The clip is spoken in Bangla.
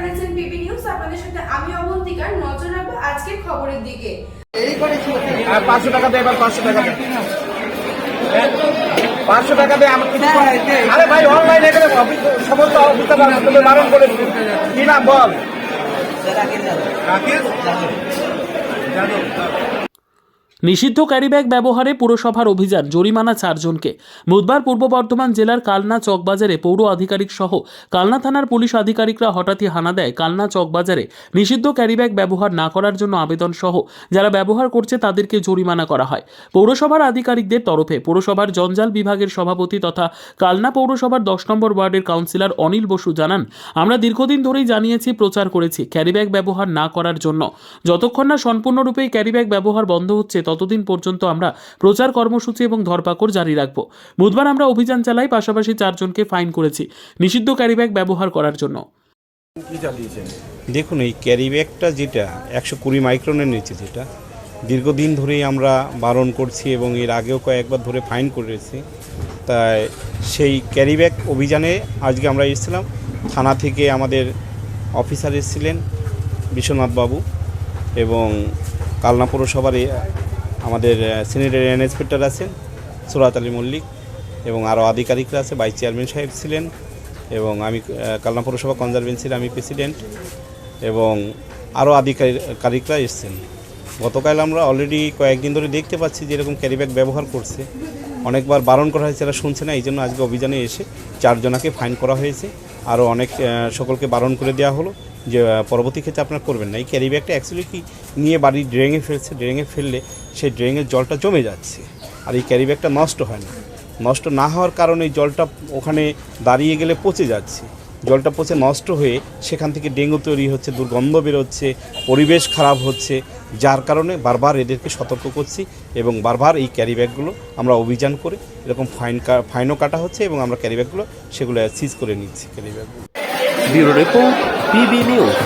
দেখছেন পিবি নিউজ। আপনাদের সাথে আমি অবন্তিকার। নজর রাখবো আজকের খবরের দিকে। 500 টাকা দে, এবার 500 টাকা দে, 500 টাকা দে। আমি কিছু আরে ভাই অনলাইনে এখানে সমস্ত অফিসার বারণ করেছি। কি নাম বল? নিষিদ্ধ ক্যারিব্যাগ ব্যবহারে পুরসভার অভিযান, জরিমানা 4 জনকে। বুধবার পূর্ব বর্ধমান জেলার কালনা চকবাজারে পৌর আধিকারিক সহ কালনা থানার পুলিশ আধিকারিকরা হঠাৎই হানা দেয় কালনা চকবাজারে নিষিদ্ধ ক্যারিব্যাগ ব্যবহার না করার জন্য আবেদন সহ যারা ব্যবহার করছে তাদেরকে জরিমানা করা হয় পৌরসভার আধিকারিকদের তরফে। পৌরসভার জঞ্জাল বিভাগের সভাপতি তথা কালনা পৌরসভার 10 নম্বর ওয়ার্ডের কাউন্সিলর অনিল বসু জানান, আমরা দীর্ঘদিন ধরেই জানিয়েছি, প্রচার করেছি ক্যারিব্যাগ ব্যবহার না করার জন্য। যতক্ষণ না সম্পূর্ণরূপে ক্যারিব্যাগ ব্যবহার বন্ধ হচ্ছে ততদিন পর্যন্ত আমরা প্রচার কর্মসূচি এবং ধরপাকড় জারি রাখব। বুধবার আমরা অভিযান চালাই, পাশাপাশি 4 জনকে ফাইন করেছি নিষিদ্ধ ক্যারিব্যাগ ব্যবহার করার জন্য। দেখুন, এই ক্যারিব্যাগটা যেটা 120 মাইক্রনের নিচে, যেটা দীর্ঘদিন ধরেই আমরা বারণ করছি এবং এর আগেও কয়েকবার ধরে ফাইন করেছি। তাই সেই ক্যারিব্যাগ অভিযানে আজকে আমরা এসেছিলাম। থানা থেকে আমাদের অফিসার এসেছিলেন বিশ্বনাথ বাবু, এবং কালনা পৌরসভার আমাদের সিনিয়র ইন্সপেক্টর আছেন সুরাত আলী মল্লিক, এবং আরও আধিকারিকরা আছে। ভাইস চেয়ারম্যান সাহেব ছিলেন, এবং আমি কালনা পৌরসভা কনজারভেন্সির আমি প্রেসিডেন্ট, এবং আরও আধিকারিকরা এসছেন। গতকাল আমরা অলরেডি কয়েকদিন ধরে দেখতে পাচ্ছি যে এরকম ক্যারিব্যাগ ব্যবহার করছে। অনেকবার বারণ করা হয়েছে, এরা শুনছে না। এই জন্য আজকে অভিযানে এসে 4 জনকে ফাইন করা হয়েছে। আরও অনেক সকলকে বারণ করে দেওয়া হলো যে পরবর্তী ক্ষেত্রে আপনারা করবেন না। এই ক্যারিব্যাগটা অ্যাকচুয়ালি কি নিয়ে বাড়ির ড্রেনে ফেলছে, ড্রেনে ফেললে সেই ড্রেনের জলটা জমে যাচ্ছে, আর এই ক্যারিব্যাগটা নষ্ট হয় না। নষ্ট না হওয়ার কারণে জলটা ওখানে দাঁড়িয়ে গেলে পচে যাচ্ছে। জলটা পচে নষ্ট হয়ে সেখান থেকে ডেঙ্গু তৈরি হচ্ছে, দুর্গন্ধ বেরোচ্ছে, পরিবেশ খারাপ হচ্ছে। যার কারণে বারবার এদেরকে সতর্ক করছি, এবং বারবার এই ক্যারিব্যাগগুলো আমরা অভিযান করে এরকম ফাইনও কাটা হচ্ছে, এবং আমরা ক্যারিব্যাগগুলো সেগুলো সিজ করে নিচ্ছি ক্যারিব্যাগগুলো। Bureau report, PB news.